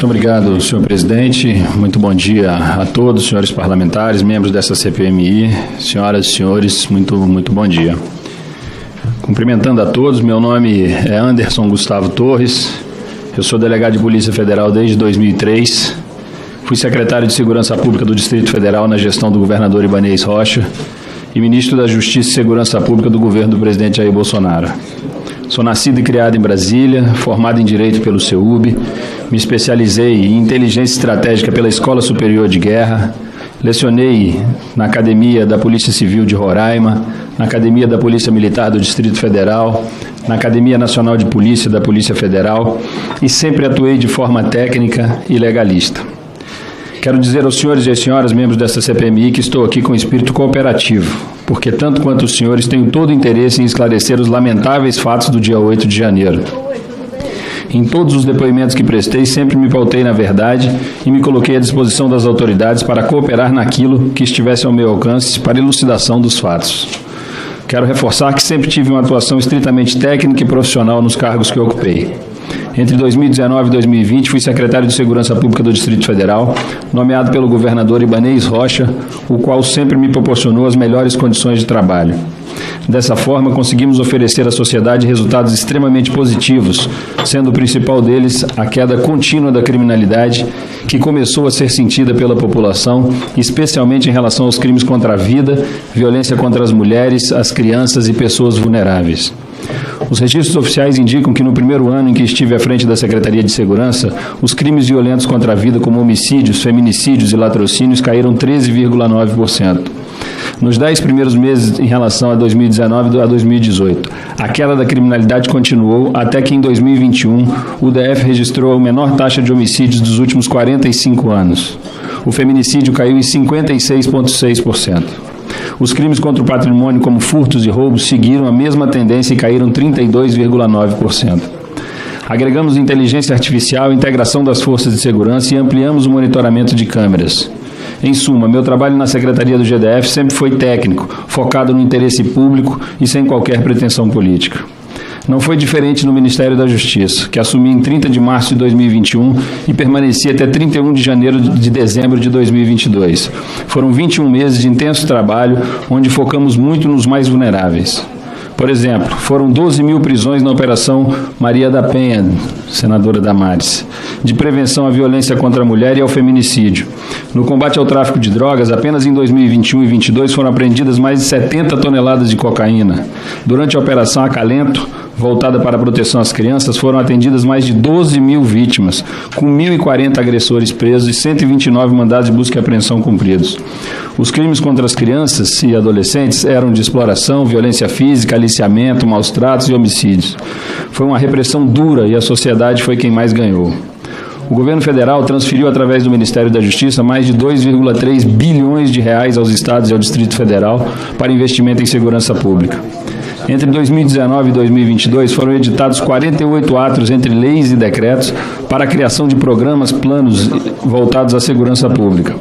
Muito obrigado, senhor presidente. Muito bom dia a todos, senhores parlamentares, membros dessa CPMI, senhoras e senhores, muito bom dia. Cumprimentando a todos, meu nome é Anderson Gustavo Torres, eu sou delegado de Polícia Federal desde 2003, fui secretário de Segurança Pública do Distrito Federal na gestão do governador Ibanez Rocha e ministro da Justiça e Segurança Pública do governo do presidente Jair Bolsonaro. Sou nascido e criado em Brasília, formado em Direito pelo CEUB, me especializei em Inteligência Estratégica pela Escola Superior de Guerra, lecionei na Academia da Polícia Civil de Roraima, na Academia da Polícia Militar do Distrito Federal, na Academia Nacional de Polícia da Polícia Federal e sempre atuei de forma técnica e legalista. Quero dizer aos senhores e às senhoras, membros desta CPMI, que estou aqui com espírito cooperativo, porque tanto quanto os senhores tenho todo o interesse em esclarecer os lamentáveis fatos do dia 8 de janeiro. Em todos os depoimentos que prestei, sempre me pautei na verdade e me coloquei à disposição das autoridades para cooperar naquilo que estivesse ao meu alcance para elucidação dos fatos. Quero reforçar que sempre tive uma atuação estritamente técnica e profissional nos cargos que ocupei. Entre 2019 e 2020, fui secretário de Segurança Pública do Distrito Federal, nomeado pelo governador Ibanez Rocha, o qual sempre me proporcionou as melhores condições de trabalho. Dessa forma, conseguimos oferecer à sociedade resultados extremamente positivos, sendo o principal deles a queda contínua da criminalidade, que começou a ser sentida pela população, especialmente em relação aos crimes contra a vida, violência contra as mulheres, as crianças e pessoas vulneráveis. Os registros oficiais indicam que no primeiro ano em que estive à frente da Secretaria de Segurança, os crimes violentos contra a vida, como homicídios, feminicídios e latrocínios, caíram 13,9%. Nos 10 primeiros meses em relação a 2019 a 2018, a queda da criminalidade continuou até que em 2021 o DF registrou a menor taxa de homicídios dos últimos 45 anos. O feminicídio caiu em 56,6%. Os crimes contra o patrimônio, como furtos e roubos, seguiram a mesma tendência e caíram 32,9%. Agregamos inteligência artificial, integração das forças de segurança e ampliamos o monitoramento de câmeras. Em suma, meu trabalho na Secretaria do GDF sempre foi técnico, focado no interesse público e sem qualquer pretensão política. Não foi diferente no Ministério da Justiça, que assumi em 30 de março de 2021 e permaneci até 31 de dezembro de 2022. Foram 21 meses de intenso trabalho, onde focamos muito nos mais vulneráveis. Por exemplo, foram 12 mil prisões na Operação Maria da Penha, senadora Damares, de prevenção à violência contra a mulher e ao feminicídio. No combate ao tráfico de drogas, apenas em 2021 e 2022 foram apreendidas mais de 70 toneladas de cocaína. Durante a Operação Acalento, voltada para a proteção às crianças, foram atendidas mais de 12 mil vítimas, com 1.040 agressores presos e 129 mandados de busca e apreensão cumpridos. Os crimes contra as crianças e adolescentes eram de exploração, violência física, aliciamento, maus tratos e homicídios. Foi uma repressão dura e a sociedade foi quem mais ganhou. O governo federal transferiu, através do Ministério da Justiça, mais de 2,3 bilhões de reais aos estados e ao Distrito Federal para investimento em segurança pública. Entre 2019 e 2022, foram editados 48 atos entre leis e decretos para a criação de programas, planos voltados à segurança pública.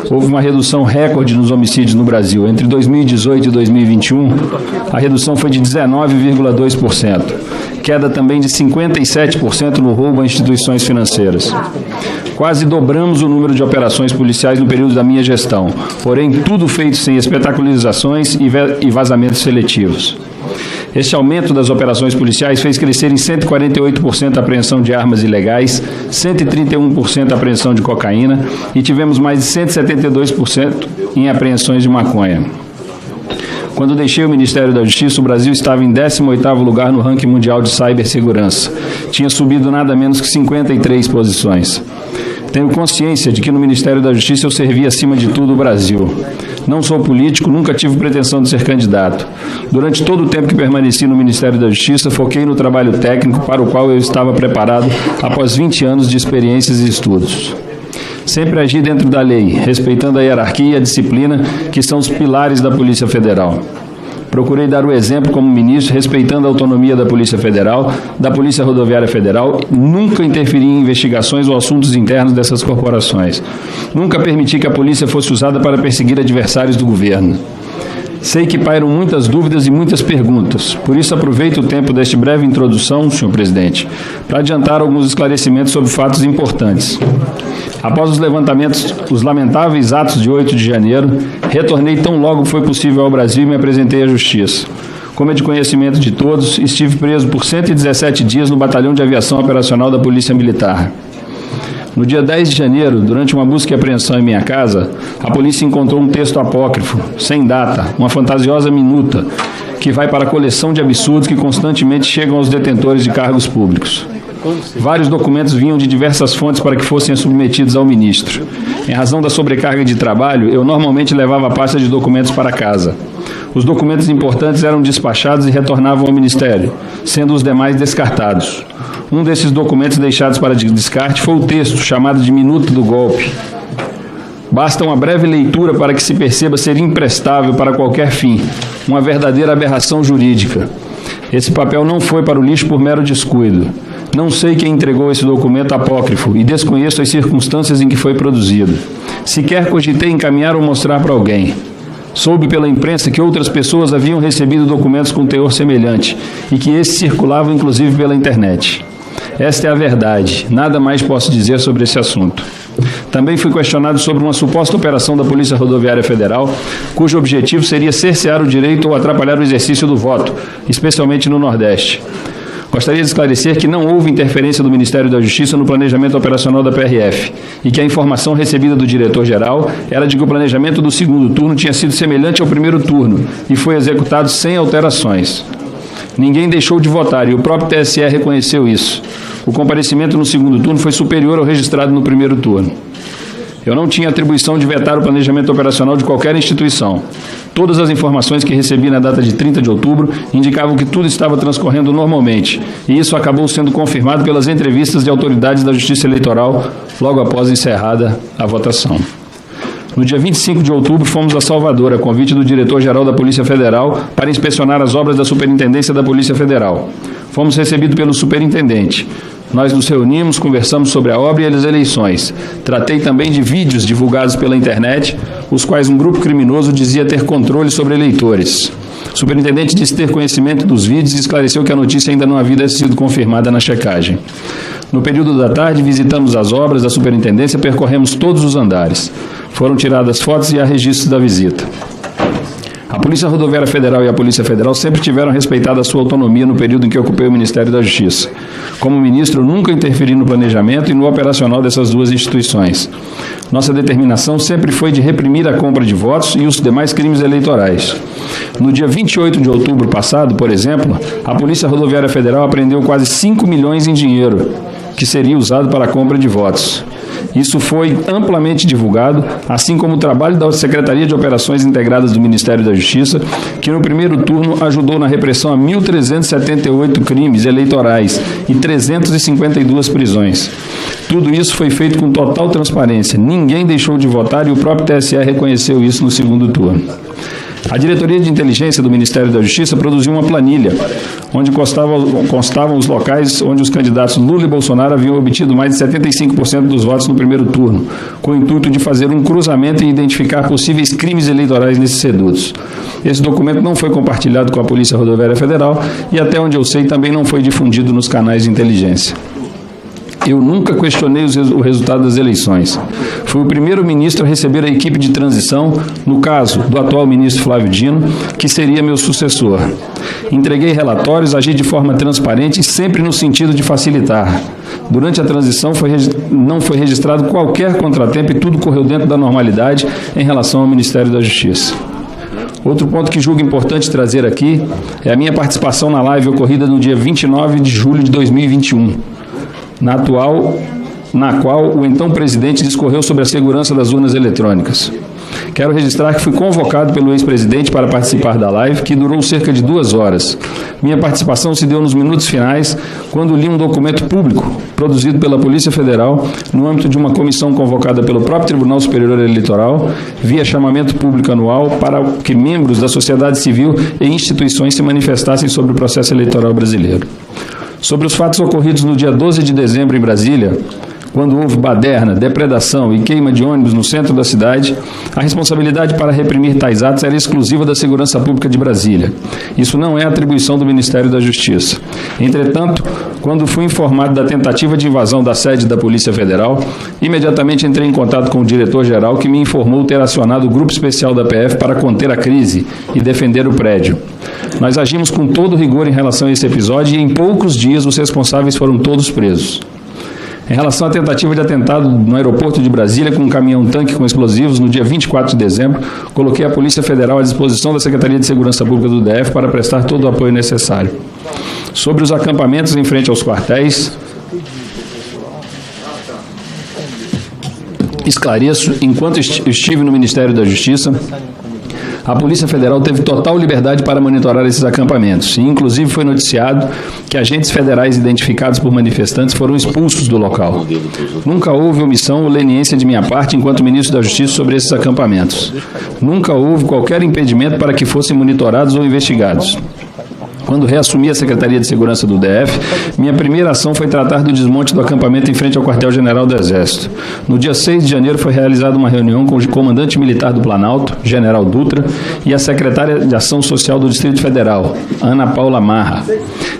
Houve uma redução recorde nos homicídios no Brasil. Entre 2018 e 2021, a redução foi de 19,2%. Queda também de 57% no roubo a instituições financeiras. Quase dobramos o número de operações policiais no período da minha gestão, porém tudo feito sem espetacularizações e vazamentos seletivos. Este aumento das operações policiais fez crescer em 148% a apreensão de armas ilegais, 131% a apreensão de cocaína e tivemos mais de 172% em apreensões de maconha. Quando deixei o Ministério da Justiça, o Brasil estava em 18º lugar no ranking mundial de cibersegurança. Tinha subido nada menos que 53 posições. Tenho consciência de que no Ministério da Justiça eu servi acima de tudo o Brasil. Não sou político, nunca tive pretensão de ser candidato. Durante todo o tempo que permaneci no Ministério da Justiça, foquei no trabalho técnico para o qual eu estava preparado após 20 anos de experiências e estudos. Sempre agi dentro da lei, respeitando a hierarquia e a disciplina, que são os pilares da Polícia Federal. Procurei dar o exemplo como ministro, respeitando a autonomia da Polícia Federal, da Polícia Rodoviária Federal, nunca interferi em investigações ou assuntos internos dessas corporações. Nunca permiti que a polícia fosse usada para perseguir adversários do governo. Sei que pairam muitas dúvidas e muitas perguntas, por isso aproveito o tempo desta breve introdução, senhor presidente, para adiantar alguns esclarecimentos sobre fatos importantes. Após os lamentáveis atos de 8 de janeiro, retornei tão logo foi possível ao Brasil e me apresentei à Justiça. Como é de conhecimento de todos, estive preso por 117 dias no Batalhão de Aviação Operacional da Polícia Militar. No dia 10 de janeiro, durante uma busca e apreensão em minha casa, a polícia encontrou um texto apócrifo, sem data, uma fantasiosa minuta, que vai para a coleção de absurdos que constantemente chegam aos detentores de cargos públicos. Vários documentos vinham de diversas fontes para que fossem submetidos ao ministro. Em razão da sobrecarga de trabalho, eu normalmente levava a pasta de documentos para casa. Os documentos importantes eram despachados e retornavam ao Ministério, sendo os demais descartados. Um desses documentos deixados para descarte foi o texto, chamado de Minuta do Golpe. Basta uma breve leitura para que se perceba ser imprestável para qualquer fim, uma verdadeira aberração jurídica. Esse papel não foi para o lixo por mero descuido. Não sei quem entregou esse documento apócrifo e desconheço as circunstâncias em que foi produzido. Sequer cogitei encaminhar ou mostrar para alguém. Soube pela imprensa que outras pessoas haviam recebido documentos com teor semelhante e que esses circulavam inclusive pela internet. Esta é a verdade, nada mais posso dizer sobre esse assunto. Também fui questionado sobre uma suposta operação da Polícia Rodoviária Federal, cujo objetivo seria cercear o direito ou atrapalhar o exercício do voto, especialmente no Nordeste. Gostaria de esclarecer que não houve interferência do Ministério da Justiça no planejamento operacional da PRF e que a informação recebida do diretor-geral era de que o planejamento do segundo turno tinha sido semelhante ao primeiro turno e foi executado sem alterações. Ninguém deixou de votar e o próprio TSE reconheceu isso. O comparecimento no segundo turno foi superior ao registrado no primeiro turno. Eu não tinha atribuição de vetar o planejamento operacional de qualquer instituição. Todas as informações que recebi na data de 30 de outubro indicavam que tudo estava transcorrendo normalmente, e isso acabou sendo confirmado pelas entrevistas de autoridades da Justiça Eleitoral logo após encerrada a votação. No dia 25 de outubro, fomos a Salvador, a convite do diretor-geral da Polícia Federal, para inspecionar as obras da Superintendência da Polícia Federal. Fomos recebidos pelo superintendente. Nós nos reunimos, conversamos sobre a obra e as eleições. Tratei também de vídeos divulgados pela internet, os quais um grupo criminoso dizia ter controle sobre eleitores. O superintendente disse ter conhecimento dos vídeos e esclareceu que a notícia ainda não havia sido confirmada na checagem. No período da tarde, visitamos as obras da superintendência, percorremos todos os andares. Foram tiradas fotos e há registros da visita. A Polícia Rodoviária Federal e a Polícia Federal sempre tiveram respeitado a sua autonomia no período em que ocupei o Ministério da Justiça. Como ministro, eu nunca interferi no planejamento e no operacional dessas duas instituições. Nossa determinação sempre foi de reprimir a compra de votos e os demais crimes eleitorais. No dia 28 de outubro passado, por exemplo, a Polícia Rodoviária Federal apreendeu quase 5 milhões em dinheiro, que seria usado para a compra de votos. Isso foi amplamente divulgado, assim como o trabalho da Secretaria de Operações Integradas do Ministério da Justiça, que no primeiro turno ajudou na repressão a 1.378 crimes eleitorais e 352 prisões. Tudo isso foi feito com total transparência. Ninguém deixou de votar e o próprio TSE reconheceu isso no segundo turno. A Diretoria de Inteligência do Ministério da Justiça produziu uma planilha, onde constavam os locais onde os candidatos Lula e Bolsonaro haviam obtido mais de 75% dos votos no primeiro turno, com o intuito de fazer um cruzamento e identificar possíveis crimes eleitorais nesses redutos. Esse documento não foi compartilhado com a Polícia Rodoviária Federal e, até onde eu sei, também não foi difundido nos canais de inteligência. Eu nunca questionei o resultado das eleições. Fui o primeiro ministro a receber a equipe de transição, no caso do atual ministro Flávio Dino, que seria meu sucessor. Entreguei relatórios, agi de forma transparente e sempre no sentido de facilitar. Durante a transição não foi registrado qualquer contratempo e tudo correu dentro da normalidade em relação ao Ministério da Justiça. Outro ponto que julgo importante trazer aqui é a minha participação na live ocorrida no dia 29 de julho de 2021. Na qual o então presidente discorreu sobre a segurança das urnas eletrônicas. Quero registrar que fui convocado pelo ex-presidente para participar da live, que durou cerca de 2 horas. Minha participação se deu nos minutos finais, quando li um documento público, produzido pela Polícia Federal, no âmbito de uma comissão convocada pelo próprio Tribunal Superior Eleitoral, via chamamento público anual para que membros da sociedade civil e instituições se manifestassem sobre o processo eleitoral brasileiro. Sobre os fatos ocorridos no dia 12 de dezembro em Brasília, quando houve baderna, depredação e queima de ônibus no centro da cidade, a responsabilidade para reprimir tais atos era exclusiva da Segurança Pública de Brasília. Isso não é atribuição do Ministério da Justiça. Entretanto, quando fui informado da tentativa de invasão da sede da Polícia Federal, imediatamente entrei em contato com o diretor-geral, que me informou ter acionado o Grupo Especial da PF para conter a crise e defender o prédio. Nós agimos com todo rigor em relação a esse episódio e em poucos dias os responsáveis foram todos presos. Em relação à tentativa de atentado no aeroporto de Brasília com um caminhão-tanque com explosivos, no dia 24 de dezembro, coloquei a Polícia Federal à disposição da Secretaria de Segurança Pública do DF para prestar todo o apoio necessário. Sobre os acampamentos em frente aos quartéis, esclareço, enquanto estive no Ministério da Justiça, a Polícia Federal teve total liberdade para monitorar esses acampamentos e, inclusive, foi noticiado que agentes federais identificados por manifestantes foram expulsos do local. Nunca houve omissão ou leniência de minha parte enquanto ministro da Justiça sobre esses acampamentos. Nunca houve qualquer impedimento para que fossem monitorados ou investigados. Quando reassumi a Secretaria de Segurança do DF, minha primeira ação foi tratar do desmonte do acampamento em frente ao Quartel-General do Exército. No dia 6 de janeiro foi realizada uma reunião com o comandante militar do Planalto, General Dutra, e a secretária de Ação Social do Distrito Federal, Ana Paula Marra.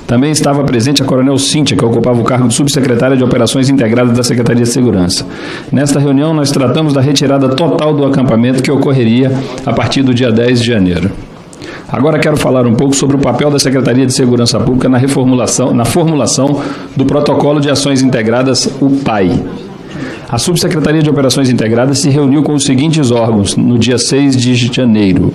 Também estava presente a Coronel Cíntia, que ocupava o cargo de subsecretária de Operações Integradas da Secretaria de Segurança. Nesta reunião, nós tratamos da retirada total do acampamento que ocorreria a partir do dia 10 de janeiro. Agora quero falar um pouco sobre o papel da Secretaria de Segurança Pública na formulação do Protocolo de Ações Integradas, o PAI. A Subsecretaria de Operações Integradas se reuniu com os seguintes órgãos no dia 6 de janeiro.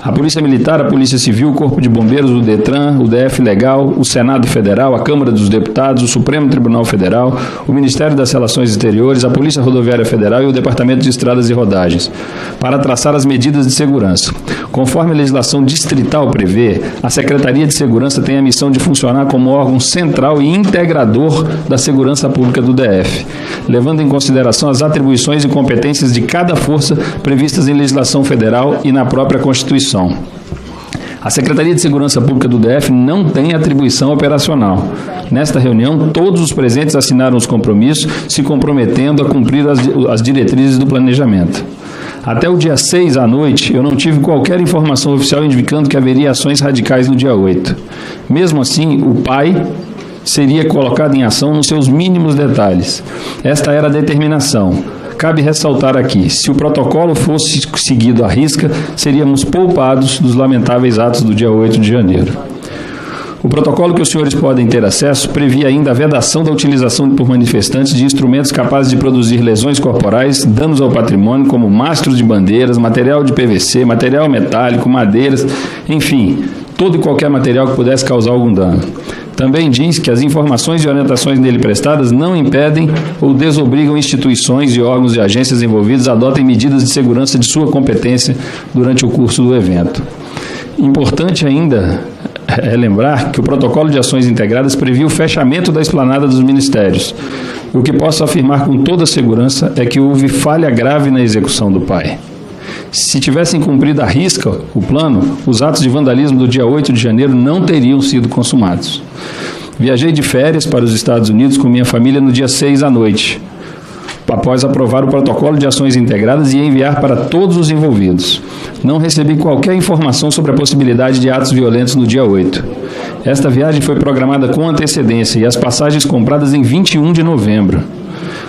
A Polícia Militar, a Polícia Civil, o Corpo de Bombeiros, o DETRAN, o DF Legal, o Senado Federal, a Câmara dos Deputados, o Supremo Tribunal Federal, o Ministério das Relações Exteriores, a Polícia Rodoviária Federal e o Departamento de Estradas e Rodagens, para traçar as medidas de segurança. Conforme a legislação distrital prevê, a Secretaria de Segurança tem a missão de funcionar como órgão central e integrador da segurança pública do DF, levando em consideração as atribuições e competências de cada força previstas em legislação federal e na própria Constituição. A Secretaria de Segurança Pública do DF não tem atribuição operacional. Nesta reunião, todos os presentes assinaram os compromissos, se comprometendo a cumprir as diretrizes do planejamento. Até o dia 6 à noite, eu não tive qualquer informação oficial indicando que haveria ações radicais no dia 8. Mesmo assim, o PAI seria colocado em ação nos seus mínimos detalhes. Esta era a determinação. Cabe ressaltar aqui, se o protocolo fosse seguido à risca, seríamos poupados dos lamentáveis atos do dia 8 de janeiro. O protocolo que os senhores podem ter acesso previa ainda a vedação da utilização por manifestantes de instrumentos capazes de produzir lesões corporais, danos ao patrimônio, como mastros de bandeiras, material de PVC, material metálico, madeiras, enfim, todo e qualquer material que pudesse causar algum dano. Também diz que as informações e orientações nele prestadas não impedem ou desobrigam instituições e órgãos e agências envolvidos a adotem medidas de segurança de sua competência durante o curso do evento. Importante ainda é lembrar que o Protocolo de Ações Integradas previa o fechamento da esplanada dos ministérios. O que posso afirmar com toda segurança é que houve falha grave na execução do PAI. Se tivessem cumprido à risca o plano, os atos de vandalismo do dia 8 de janeiro não teriam sido consumados. Viajei de férias para os Estados Unidos com minha família no dia 6 à noite, após aprovar o protocolo de ações integradas e enviar para todos os envolvidos. Não recebi qualquer informação sobre a possibilidade de atos violentos no dia 8. Esta viagem foi programada com antecedência e as passagens compradas em 21 de novembro.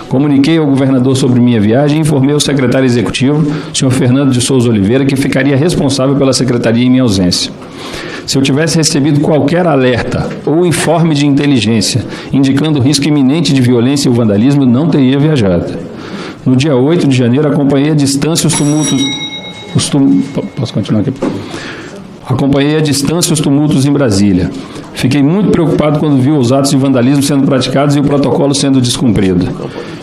Comuniquei ao governador sobre minha viagem e informei ao secretário executivo, senhor Fernando de Souza Oliveira, que ficaria responsável pela secretaria em minha ausência. Se eu tivesse recebido qualquer alerta ou informe de inteligência indicando risco iminente de violência e vandalismo, não teria viajado. No dia 8 de janeiro, acompanhei à distância os tumultos... Posso continuar aqui? Acompanhei à distância os tumultos em Brasília. Fiquei muito preocupado quando vi os atos de vandalismo sendo praticados e o protocolo sendo descumprido.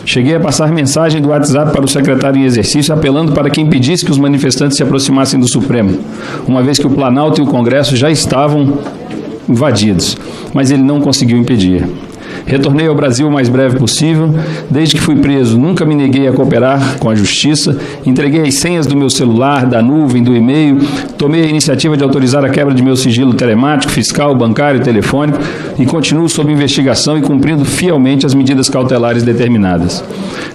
Cheguei a passar mensagem do WhatsApp para o secretário em exercício, apelando para que impedisse que os manifestantes se aproximassem do Supremo, uma vez que o Planalto e o Congresso já estavam invadidos, mas ele não conseguiu impedir. Retornei ao Brasil o mais breve possível. Desde que fui preso, nunca me neguei a cooperar com a Justiça. Entreguei as senhas do meu celular, da nuvem, do e-mail. Tomei a iniciativa de autorizar a quebra de meu sigilo telemático, fiscal, bancário e telefônico e continuo sob investigação e cumprindo fielmente as medidas cautelares determinadas.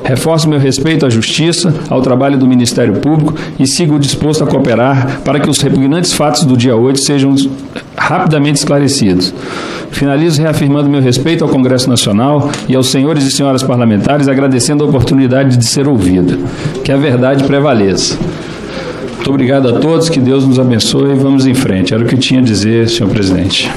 Reforço meu respeito à Justiça, ao trabalho do Ministério Público e sigo disposto a cooperar para que os repugnantes fatos do dia 8 sejam rapidamente esclarecidos. Finalizo reafirmando meu respeito ao Congresso Nacional e aos senhores e senhoras parlamentares, agradecendo a oportunidade de ser ouvido. Que a verdade prevaleça. Muito obrigado a todos, que Deus nos abençoe e vamos em frente. Era o que eu tinha a dizer, senhor presidente.